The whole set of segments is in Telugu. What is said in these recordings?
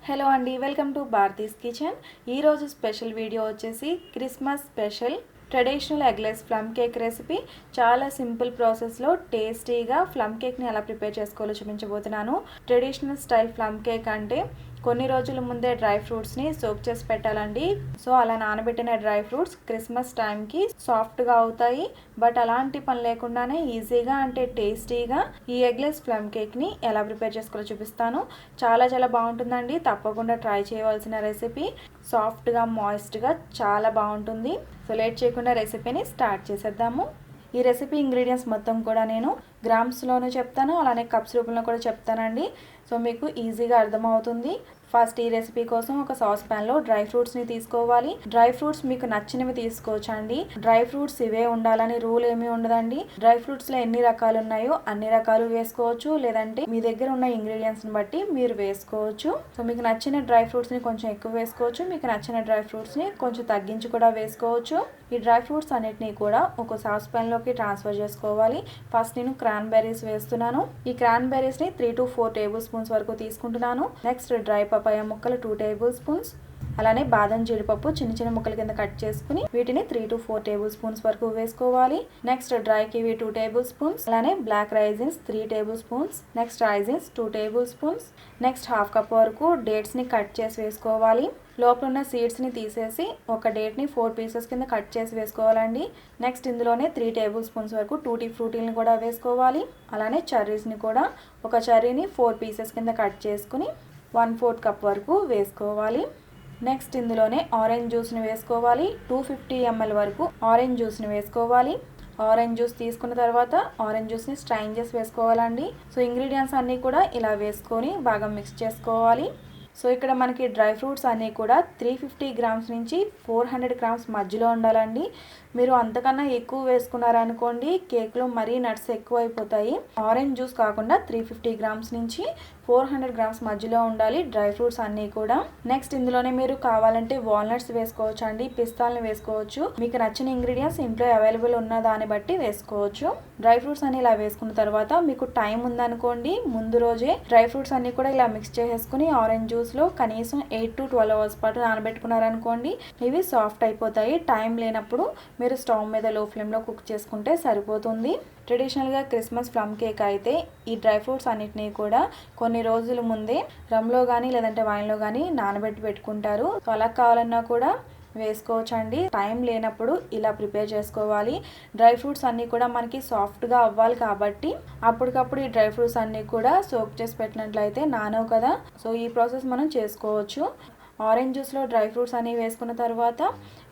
హలో అండి, వెల్కమ్ టు భారతీస్ కిచెన్. ఈరోజు స్పెషల్ వీడియో వచ్చేసి Christmas special traditional eggless plum cake recipe. చాలా సింపుల్ ప్రాసెస్లో టేస్టీగా ప్లమ్ కేక్ని ఎలా ప్రిపేర్ చేసుకోవాలో చూపించబోతున్నాను. ట్రెడిషనల్ స్టైల్ ప్లమ్ కేక్ అంటే కొన్ని రోజుల ముందే డ్రై ఫ్రూట్స్ని సోక్ చేసి పెట్టాలండి. సో అలా నానబెట్టిన డ్రై ఫ్రూట్స్ క్రిస్మస్ టైంకి సాఫ్ట్గా అవుతాయి. బట్ అలాంటి పని లేకుండానే ఈజీగా అంటే టేస్టీగా ఈ ఎగ్లెస్ ప్లమ్ కేక్ని ఎలా ప్రిపేర్ చేసుకోవాలో చూపిస్తాను. చాలా చాలా బాగుంటుందండి, తప్పకుండా ట్రై చేయవలసిన రెసిపీ. సాఫ్ట్గా మాయిస్ట్గా చాలా బాగుంటుంది. సో లేట్ చేయకుండా రెసిపీని స్టార్ట్ చేసేద్దాము. ఈ రెసిపీ ఇంగ్రీడియంట్స్ మొత్తం కూడా నేను గ్రామ్స్లోనూ చెప్తాను, అలానే కప్స్ రూపంలో కూడా చెప్తానండి. సో మీకు ఈజీగా అర్థమవుతుంది. ఫస్ట్ ఈ రెసిపీ కోసం ఒక సాస్ ప్యాన్లో డ్రై ఫ్రూట్స్ని తీసుకోవాలి. డ్రై ఫ్రూట్స్ మీకు నచ్చినవి తీసుకోవచ్చండి. డ్రై ఫ్రూట్స్ ఇవే ఉండాలని రూల్ ఏమీ ఉండదండి. డ్రై ఫ్రూట్స్లో ఎన్ని రకాలు ఉన్నాయో అన్ని రకాలు వేసుకోవచ్చు, లేదంటే మీ దగ్గర ఉన్న ఇంగ్రీడియంట్స్ని బట్టి మీరు వేసుకోవచ్చు. సో మీకు నచ్చిన డ్రై ఫ్రూట్స్ని కొంచెం ఎక్కువ వేసుకోవచ్చు, మీకు నచ్చిన డ్రై ఫ్రూట్స్ని కొంచెం తగ్గించి కూడా వేసుకోవచ్చు. ఈ డ్రై ఫ్రూట్స్ అన్నిటినీ కూడా ఒక సాస్ ప్యాన్లోకి ట్రాన్స్ఫర్ చేసుకోవాలి. ఫస్ట్ నేను క్రాన్బెర్రీస్ వేస్తున్నాను. ఈ క్రాన్బెర్రీస్ని 3 to 4 టేబుల్ స్పూన్స్ వరకు తీసుకుంటున్నాను. నెక్స్ట్ డ్రై పపాయ ముక్కలు 2 టేబుల్ స్పూన్స్, అలానే బాదం జీడిపప్పు చిన్న చిన్న ముక్కల కింద కట్ చేసుకుని వీటిని 3 to 4 టేబుల్ స్పూన్స్ వరకు వేసుకోవాలి. Next dry kiwi 2 tablespoons, అలానే black raisins 3 tablespoons, next raisins 2 tablespoons, next half cup వరకు డేట్స్ని కట్ చేసి వేసుకోవాలి. లోపల ఉన్న సీడ్స్ని తీసేసి ఒక డేట్ని 4 పీసెస్ కింద కట్ చేసి వేసుకోవాలండి. నెక్స్ట్ ఇందులోనే 3 టేబుల్ స్పూన్స్ వరకు టూటీ ఫ్రూటీని కూడా వేసుకోవాలి. అలానే చెర్రీస్ని కూడా ఒక చెర్రీని 4 పీసెస్ కింద కట్ చేసుకుని 1/4 కప్ వరకు వేసుకోవాలి. నెక్స్ట్ ఇందులోనే ఆరెంజ్ జ్యూస్ని వేసుకోవాలి. 250 ml వరకు ఆరెంజ్ జ్యూస్ని వేసుకోవాలి. ఆరెంజ్ జ్యూస్ తీసుకున్న తర్వాత ఆరెంజ్ జ్యూస్ని స్ట్రైన్ చేసి వేసుకోవాలండి. సో ఇంగ్రీడియంట్స్ అన్నీ కూడా ఇలా వేసుకొని బాగా మిక్స్ చేసుకోవాలి. సో ఇక్కడ మనకి డ్రై ఫ్రూట్స్ అన్నీ కూడా 350 గ్రామ్స్ నుంచి 400 గ్రామ్స్ మధ్యలో ఉండాలండి. మీరు అంతకన్నా ఎక్కువ వేసుకున్నారనుకోండి కేక్లో మరీ నట్స్ ఎక్కువ అయిపోతాయి. ఆరెంజ్ జ్యూస్ కాకుండా 350 గ్రామ్స్ నుంచి 400 గ్రామ్స్ మధ్యలో ఉండాలి డ్రై ఫ్రూట్స్ అన్నీ కూడా. నెక్స్ట్ ఇందులోనే మీరు కావాలంటే వాల్నట్స్ వేసుకోవచ్చు అండి, పిస్తాల్ని వేసుకోవచ్చు. మీకు నచ్చిన ఇంగ్రీడియంట్స్ ఇంట్లో అవైలబుల్ ఉన్న దాన్ని బట్టి వేసుకోవచ్చు. డ్రై ఫ్రూట్స్ అన్ని ఇలా వేసుకున్న తర్వాత మీకు టైం ఉందనుకోండి, ముందు రోజే డ్రై ఫ్రూట్స్ అన్ని కూడా ఇలా మిక్స్ చేసేసుకుని ఆరెంజ్ జ్యూస్లో కనీసం 8 to 12 అవర్స్ పాటు నానబెట్టుకున్నారనుకోండి ఇవి సాఫ్ట్ అయిపోతాయి. టైం లేనప్పుడు మీరు స్టవ్ మీద లో ఫ్లేమ్లో కుక్ చేసుకుంటే సరిపోతుంది. ట్రెడిషనల్గా క్రిస్మస్ ప్లమ్ కేక్ అయితే ఈ డ్రై ఫ్రూట్స్ అన్నిటినీ కూడా కొన్ని రోజుల ముందే రమ్లో కానీ లేదంటే వైన్లో కానీ నానబెట్టి పెట్టుకుంటారు. సో అలా కావాలన్నా కూడా వేసుకోవచ్చు అండి. టైం లేనప్పుడు ఇలా ప్రిపేర్ చేసుకోవాలి. డ్రై ఫ్రూట్స్ అన్నీ కూడా మనకి సాఫ్ట్గా అవ్వాలి కాబట్టి అప్పటికప్పుడు ఈ డ్రై ఫ్రూట్స్ అన్నీ కూడా సోక్ చేసి పెట్టినట్లయితే నానవు కదా. సో ఈ ప్రాసెస్ మనం చేసుకోవచ్చు. ఆరెంజ్ జ్యూస్లో డ్రై ఫ్రూట్స్ అన్నీ వేసుకున్న తర్వాత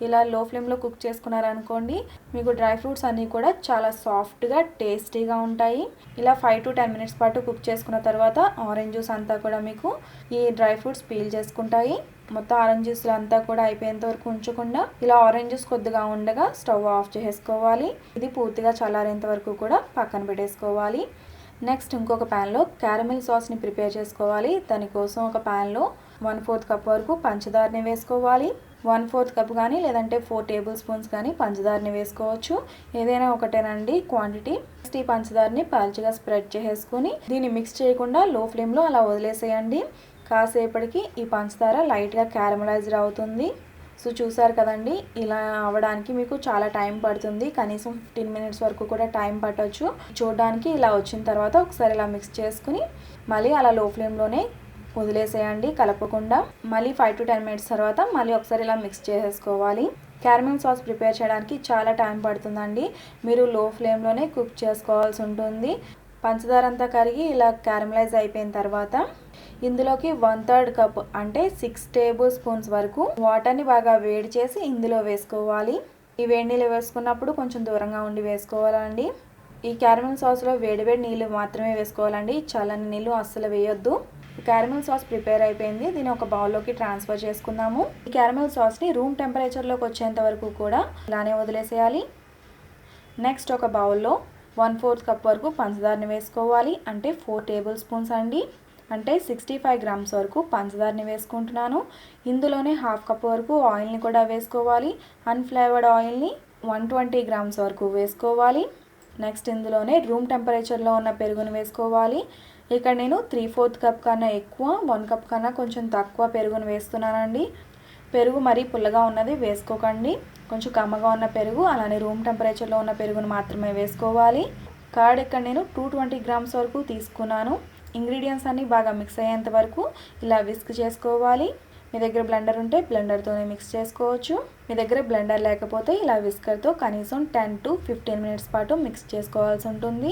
ఇలా లో ఫ్లేమ్లో కుక్ చేసుకున్నారనుకోండి మీకు డ్రై ఫ్రూట్స్ అన్నీ కూడా చాలా సాఫ్ట్గా టేస్టీగా ఉంటాయి. ఇలా 5 to 10 మినిట్స్ పాటు కుక్ చేసుకున్న తర్వాత ఆరెంజ్ జ్యూస్ అంతా కూడా మీకు ఈ డ్రై ఫ్రూట్స్ పీల్ చేసుకుంటాయి. మొత్తం ఆరెంజ్ జ్యూస్లో అంతా కూడా అయిపోయేంత వరకు ఉంచకుండా ఇలా ఆరెంజ్ జ్యూస్ కొద్దిగా ఉండగా స్టవ్ ఆఫ్ చేసుకోవాలి. ఇది పూర్తిగా చల్లారేంత వరకు కూడా పక్కన పెట్టేసుకోవాలి. నెక్స్ట్ ఇంకొక ప్యాన్లో క్యారమెల్ సాస్ని ప్రిపేర్ చేసుకోవాలి. దానికోసం ఒక ప్యాన్లో 1/4 కప్ వరకు పంచదారని వేసుకోవాలి. 1/4 కప్ కానీ లేదంటే 4 టేబుల్ స్పూన్స్ కానీ పంచదారని వేసుకోవచ్చు, ఏదైనా ఒకటేనండి క్వాంటిటీ. నెక్స్ట్ ఈ పంచదారని పల్చగా స్ప్రెడ్ చేసుకుని దీన్ని మిక్స్ చేయకుండా లో ఫ్లేమ్లో అలా వదిలేసేయండి. కాసేపటికి ఈ పంచదార లైట్గా క్యారమలైజ్డ్ అవుతుంది. సో చూసారు కదండి, ఇలా అవ్వడానికి మీకు చాలా టైం పడుతుంది, కనీసం 15 మినిట్స్ వరకు కూడా టైం పట్టవచ్చు. చూడడానికి ఇలా వచ్చిన తర్వాత ఒకసారి ఇలా మిక్స్ చేసుకుని మళ్ళీ అలా లో ఫ్లేమ్లోనే వదిలేసేయండి కలపకుండా. మళ్ళీ 5 to 10 మినిట్స్ తర్వాత మళ్ళీ ఒకసారి ఇలా మిక్స్ చేసేసుకోవాలి. క్యారమెల్ సాస్ ప్రిపేర్ చేయడానికి చాలా టైం పడుతుందండి. మీరు లో ఫ్లేమ్లోనే కుక్ చేసుకోవాల్సి ఉంటుంది. పంచదార అంతా కరిగి ఇలా క్యారమలైజ్ అయిపోయిన తర్వాత ఇందులోకి 1/3 కప్ అంటే 6 టేబుల్ స్పూన్స్ వరకు వాటర్ని బాగా వేడి చేసి ఇందులో వేసుకోవాలి. ఈ వేడి నీళ్ళు వేసుకున్నప్పుడు కొంచెం దూరంగా ఉండి వేసుకోవాలండి. ఈ క్యారమెల్ సాస్లో వేడివేడి నీళ్ళు మాత్రమే వేసుకోవాలండి, చల్లని నీళ్ళు అస్సలు వేయొద్దు. క్యారమెల్ సాస్ ప్రిపేర్ అయిపోయింది, దీన్ని ఒక బౌల్లోకి ట్రాన్స్ఫర్ చేసుకుందాము. ఈ క్యారమెల్ సాస్ని రూమ్ టెంపరేచర్లోకి వచ్చేంత వరకు కూడా ఇలానే వదిలేసేయాలి. నెక్స్ట్ ఒక బౌల్లో 1/4 కప్ వరకు పంచదారని వేసుకోవాలి, అంటే 4 టేబుల్ స్పూన్స్ అండి, అంటే 65 గ్రామ్స్ వరకు పంచదారని వేసుకుంటున్నాను. ఇందులోనే హాఫ్ కప్ వరకు ఆయిల్ని కూడా వేసుకోవాలి. అన్ఫ్లేవర్డ్ ఆయిల్ని 120 గ్రామ్స్ వరకు వేసుకోవాలి. నెక్స్ట్ ఇందులోనే రూమ్ టెంపరేచర్లో ఉన్న పెరుగుని వేసుకోవాలి. ఇక్కడ నేను 3/4 కప్ కన్నా ఎక్కువ 1 కప్ కన్నా కొంచెం తక్కువ పెరుగును వేస్తున్నానండి. పెరుగు మరీ పుల్లగా ఉన్నది వేసుకోకండి. కొంచెం కమ్మగా ఉన్న పెరుగు, అలానే రూమ్ టెంపరేచర్లో ఉన్న పెరుగును మాత్రమే వేసుకోవాలి. కర్డ్ ఇక్కడ నేను 220 గ్రామ్స్ వరకు తీసుకున్నాను. ఇంగ్రీడియంట్స్ అన్నీ బాగా మిక్స్ అయ్యేంత వరకు ఇలా విస్క్ చేసుకోవాలి. మీ దగ్గర బ్లెండర్ ఉంటే బ్లెండర్తోనే మిక్స్ చేసుకోవచ్చు. మీ దగ్గర బ్లెండర్ లేకపోతే ఇలా విస్కర్తో కనీసం 10 to 15 మినిట్స్ పాటు మిక్స్ చేసుకోవాల్సి ఉంటుంది.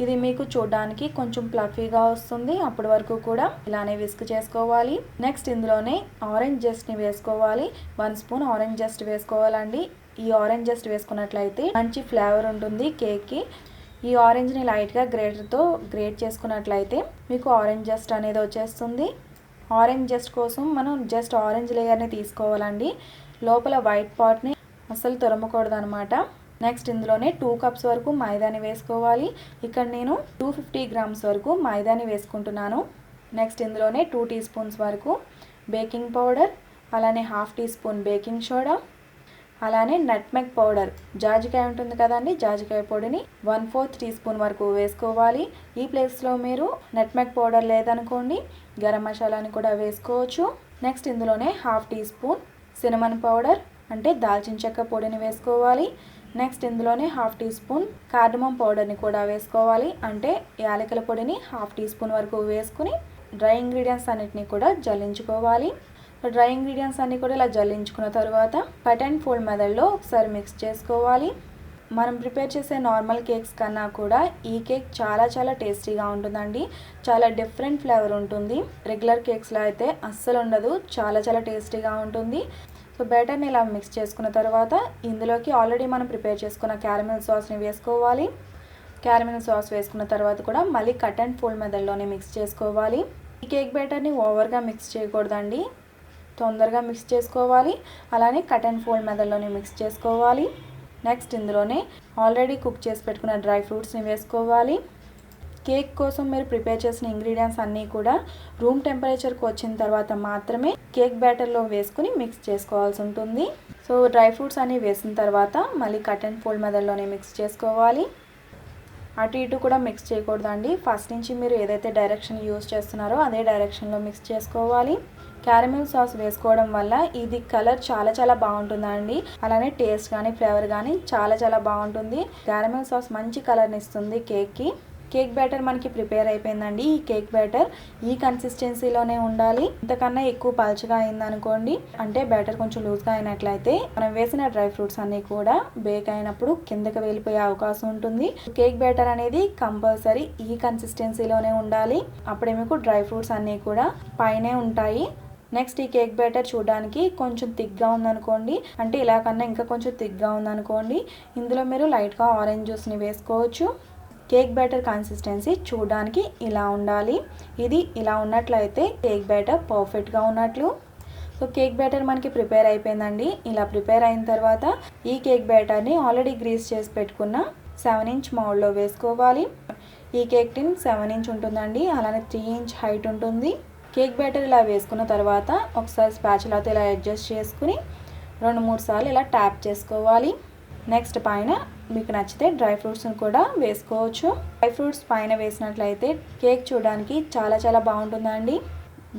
ఇది మీకు చూడడానికి కొంచెం ప్లఫీగా వస్తుంది. అప్పటి వరకు కూడా ఇలానే విస్క్ చేసుకోవాలి. నెక్స్ట్ ఇందులోనే ఆరెంజ్ జెస్ట్ని వేసుకోవాలి. 1 స్పూన్ ఆరెంజ్ జెస్ట్ వేసుకోవాలండి. ఈ ఆరెంజ్ జెస్ట్ వేసుకున్నట్లయితే మంచి ఫ్లేవర్ ఉంటుంది కేక్కి. ఈ ఆరెంజ్ని లైట్గా గ్రేటర్తో గ్రేట్ చేసుకున్నట్లయితే మీకు ఆరెంజ్ జెస్ట్ అనేది వచ్చేస్తుంది. ఆరెంజ్ జెస్ట్ కోసం మనం జస్ట్ ఆరెంజ్ లేయర్ని తీసుకోవాలండి. లోపల వైట్ పార్ట్ని అస్సలు తురమకూడదు అనమాట. నెక్స్ట్ ఇందులోనే 2 కప్స్ వరకు మైదాని వేసుకోవాలి. ఇక్కడ నేను 250 గ్రామ్స్ వరకు మైదాని వేసుకుంటున్నాను. నెక్స్ట్ ఇందులోనే 2 టీ స్పూన్స్ వరకు బేకింగ్ పౌడర్, అలానే 1/2 టీ స్పూన్ బేకింగ్ సోడా, అలానే నట్మెగ్ పౌడర్, జాజికాయ ఉంటుంది కదండి, జాజికాయ పొడిని 1/4 టీ స్పూన్ వరకు వేసుకోవాలి. ఈ ప్లేస్లో మీరు నట్మెగ్ పౌడర్ లేదనుకోండి గరం మసాలాని కూడా వేసుకోవచ్చు. నెక్స్ట్ ఇందులోనే 1/2 టీ స్పూన్ సినమన్ పౌడర్ అంటే దాల్చిన చెక్క పొడిని వేసుకోవాలి. నెక్స్ట్ ఇందులోనే 1/2 టీ స్పూన్ కార్డమమ్ పౌడర్ని కూడా వేసుకోవాలి. అంటే యాలకుల పొడిని 1/2 టీ స్పూన్ వరకు వేసుకుని డ్రై ఇంగ్రీడియంట్స్ అన్నిటిని కూడా జల్లించుకోవాలి. డ్రై ఇంగ్రీడియంట్స్ అన్నీ కూడా ఇలా జల్లించుకున్న తర్వాత కట్ అండ్ ఫోల్డ్ మెథడ్లో ఒకసారి మిక్స్ చేసుకోవాలి. మనం ప్రిపేర్ చేసే నార్మల్ కేక్స్ కన్నా కూడా ఈ కేక్ చాలా చాలా టేస్టీగా ఉంటుందండి. చాలా డిఫరెంట్ ఫ్లేవర్ ఉంటుంది. రెగ్యులర్ కేక్స్లో అయితే అస్సలు ఉండదు. చాలా చాలా టేస్టీగా ఉంటుంది. సో బ్యాటర్ని ఇలా మిక్స్ చేసుకున్న తర్వాత ఇందులోకి ఆల్రెడీ మనం ప్రిపేర్ చేసుకున్న క్యారమెల్ సాస్ని వేసుకోవాలి. క్యారమెల్ సాస్ వేసుకున్న తర్వాత కూడా మళ్ళీ కట్ అండ్ ఫోల్డ్ మెథడ్లోనే మిక్స్ చేసుకోవాలి. ఈ కేక్ బ్యాటర్ని ఓవర్గా మిక్స్ చేయకూడదండి. తొందరగా మిక్స్ చేసుకోవాలి. అలానే కట్ అండ్ ఫోల్డ్ మెథడ్లోనే మిక్స్ చేసుకోవాలి. నెక్స్ట్ ఇందులోనే ఆల్రెడీ కుక్ చేసి పెట్టుకున్న డ్రై ఫ్రూట్స్ని వేసుకోవాలి. కేక్ కోసం మీరు ప్రిపేర్ చేసిన ఇంగ్రీడియంట్స్ అన్నీ కూడా రూమ్ టెంపరేచర్కి వచ్చిన తర్వాత మాత్రమే కేక్ బ్యాటర్లో వేసుకుని మిక్స్ చేసుకోవాల్సి ఉంటుంది. సో డ్రై ఫ్రూట్స్ అన్నీ వేసిన తర్వాత మళ్ళీ కట్ అండ్ ఫోల్డ్ మెథడ్లోనే మిక్స్ చేసుకోవాలి. అటు ఇటు కూడా మిక్స్ చేయకూడదండి. ఫస్ట్ నుంచి మీరు ఏదైతే డైరెక్షన్ యూజ్ చేస్తున్నారో అదే డైరెక్షన్లో మిక్స్ చేసుకోవాలి. క్యారమెల్ సాస్ వేసుకోవడం వల్ల ఇది కలర్ చాలా చాలా బాగుంటుందండి. అలానే టేస్ట్ కానీ ఫ్లేవర్ కానీ చాలా చాలా బాగుంటుంది. క్యారమెల్ సాస్ మంచి కలర్ని ఇస్తుంది కేక్కి. కేక్ బ్యాటర్ మనకి ప్రిపేర్ అయిపోయిందండి. ఈ కేక్ బ్యాటర్ ఈ కన్సిస్టెన్సీలోనే ఉండాలి. ఇంతకన్నా ఎక్కువ పల్చగా అయిందనుకోండి, అంటే బ్యాటర్ కొంచెం లూజ్గా అయినట్లయితే మనం వేసిన డ్రై ఫ్రూట్స్ అన్నీ కూడా బేక్ అయినప్పుడు కిందకి వెళ్ళిపోయే అవకాశం ఉంటుంది. కేక్ బ్యాటర్ అనేది కంపల్సరీ ఈ కన్సిస్టెన్సీలోనే ఉండాలి. అప్పుడే మీకు డ్రై ఫ్రూట్స్ అన్నీ కూడా పైనే ఉంటాయి. నెక్స్ట్ ఈ కేక్ బ్యాటర్ చూడడానికి కొంచెం థిక్గా ఉందనుకోండి, అంటే ఇలా కన్నా ఇంకా కొంచెం థిక్గా ఉందనుకోండి, ఇందులో మీరు లైట్గా ఆరెంజ్ జ్యూస్ని వేసుకోవచ్చు. కేక్ బ్యాటర్ కన్సిస్టెన్సీ చూడడానికి ఇలా ఉండాలి. ఇది ఇలా ఉన్నట్లయితే కేక్ బ్యాటర్ పర్ఫెక్ట్గా ఉన్నట్లు. సో కేక్ బ్యాటర్ మనకి ప్రిపేర్ అయిపోయిందండి. ఇలా ప్రిపేర్ అయిన తర్వాత ఈ కేక్ బ్యాటర్ని ఆల్రెడీ గ్రీస్ చేసి పెట్టుకున్న 7 ఇంచ్ మౌల్డ్లో వేసుకోవాలి. ఈ కేక్ టిన్ 7 ఇంచ్ ఉంటుందండి. అలానే 3 ఇంచ్ హైట్ ఉంటుంది. కేక్ బ్యాటర్ ఇలా వేసుకున్న తర్వాత ఒకసారి స్పాచులాతో ఇలా అడ్జస్ట్ చేసుకుని 2-3 సార్లు ఇలా ట్యాప్ చేసుకోవాలి. నెక్స్ట్ పైన మీకు నచ్చితే డ్రై ఫ్రూట్స్ని కూడా వేసుకోవచ్చు. డ్రై ఫ్రూట్స్ పైన వేసినట్లయితే కేక్ చూడడానికి చాలా చాలా బాగుంటుందండి.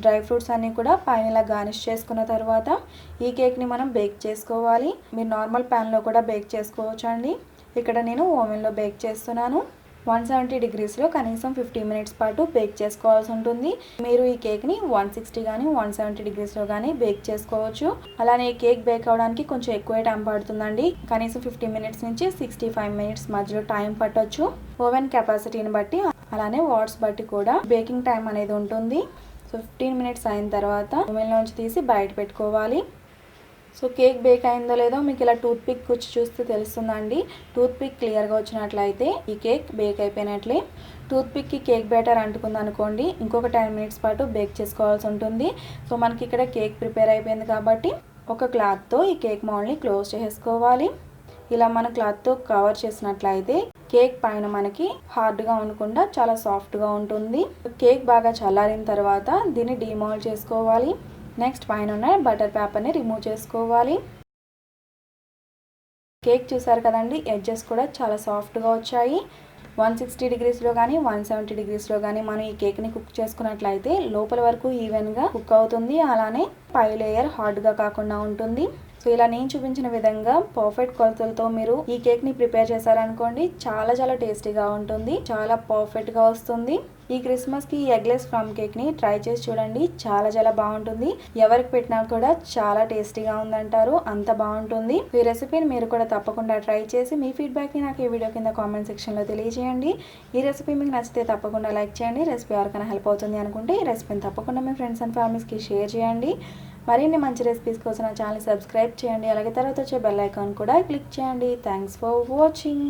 డ్రై ఫ్రూట్స్ అన్నీ కూడా పైన ఇలా గార్నిష్ చేసుకున్న తర్వాత ఈ కేక్ని మనం బేక్ చేసుకోవాలి. మీరు నార్మల్ ప్యాన్లో కూడా బేక్ చేసుకోవచ్చు అండి. ఇక్కడ నేను ఓవెన్లో బేక్ చేస్తున్నాను. 170 డిగ్రీస్లో కనీసం 15 మినిట్స్ పాటు బేక్ చేసుకోవాల్సి ఉంటుంది. మీరు ఈ కేక్ని 160 కానీ 170 డిగ్రీస్లో కానీ బేక్ చేసుకోవచ్చు. అలానే ఈ కేక్ బేక్ అవడానికి కొంచెం ఎక్కువ టైం పడుతుందండి. కనీసం 15 మినిట్స్ నుంచి 65 మినిట్స్ మధ్యలో టైం పట్టొచ్చు. ఓవెన్ కెపాసిటీని బట్టి అలానే వాట్స్ బట్టి కూడా బేకింగ్ టైం అనేది ఉంటుంది. సో 15 మినిట్స్ అయిన తర్వాత ఓవెన్లోంచి తీసి బయట పెట్టుకోవాలి. సో కేక్ బేక్ అయిందో లేదో మీకు ఇలా టూత్ పిక్ కుచ్చి చూస్తే తెలుస్తుందండి. టూత్ పిక్ క్లియర్గా వచ్చినట్లయితే ఈ కేక్ బేక్ అయిపోయినట్లే. టూత్ పిక్కి కేక్ బ్యాటర్ అంటుకుంది అనుకోండి, ఇంకొక 10 మినిట్స్ పాటు బేక్ చేసుకోవాల్సి ఉంటుంది. సో మనకి ఇక్కడ కేక్ ప్రిపేర్ అయిపోయింది కాబట్టి ఒక క్లాత్తో ఈ కేక్ మౌల్డ్ని క్లోజ్ చేసుకోవాలి. ఇలా మన క్లాత్తో కవర్ చేసినట్లయితే కేక్ పైన మనకి హార్డ్గా ఉండకుండా చాలా సాఫ్ట్గా ఉంటుంది. కేక్ బాగా చల్లారిన తర్వాత దీన్ని డీమౌల్డ్ చేసుకోవాలి. నెక్స్ట్ పైన ఉన్న బటర్ పేపర్ని రిమూవ్ చేసుకోవాలి. కేక్ చూసారు కదండి, ఎడ్జెస్ కూడా చాలా సాఫ్ట్గా వచ్చాయి. 160 డిగ్రీస్లో కానీ 170 డిగ్రీస్లో కానీ మనం ఈ కేక్ని కుక్ చేసుకున్నట్లయితే లోపల వరకు ఈవెన్గా కుక్ అవుతుంది. అలానే పై లేయర్ హార్డ్గా కాకుండా ఉంటుంది. సో ఇలా నేను చూపించిన విధంగా పర్ఫెక్ట్ కొలతలతో మీరు ఈ కేక్ని ప్రిపేర్ చేశారనుకోండి, చాలా చాలా టేస్టీగా ఉంటుంది, చాలా పర్ఫెక్ట్గా వస్తుంది. ఈ క్రిస్మస్కి ఈ ఎగ్లెస్ ప్లమ్ కేక్ని ట్రై చేసి చూడండి, చాలా చాలా బాగుంటుంది. ఎవరికి పెట్టినా కూడా చాలా టేస్టీగా ఉందంటారు, అంత బాగుంటుంది. ఈ రెసిపీని మీరు కూడా తప్పకుండా ట్రై చేసి మీ ఫీడ్బ్యాక్ని నాకు ఈ వీడియో కింద కామెంట్ సెక్షన్లో తెలియజేయండి. ఈ రెసిపీ మీకు నచ్చితే తప్పకుండా లైక్ చేయండి. రెసిపీ ఎవరికైనా హెల్ప్ అవుతుంది అనుకుంటే ఈ రెసిపీని తప్పకుండా మీ ఫ్రెండ్స్ అండ్ ఫ్యామిలీస్కి షేర్ చేయండి. మరిన్ని మంచి రెసిపీస్ కోసం నా ఛానల్ సబ్స్క్రైబ్ చేయండి. అలాగే తర్వాత వచ్చే బెల్ ఐకాన్ కూడా క్లిక్ చేయండి. Thanks for watching.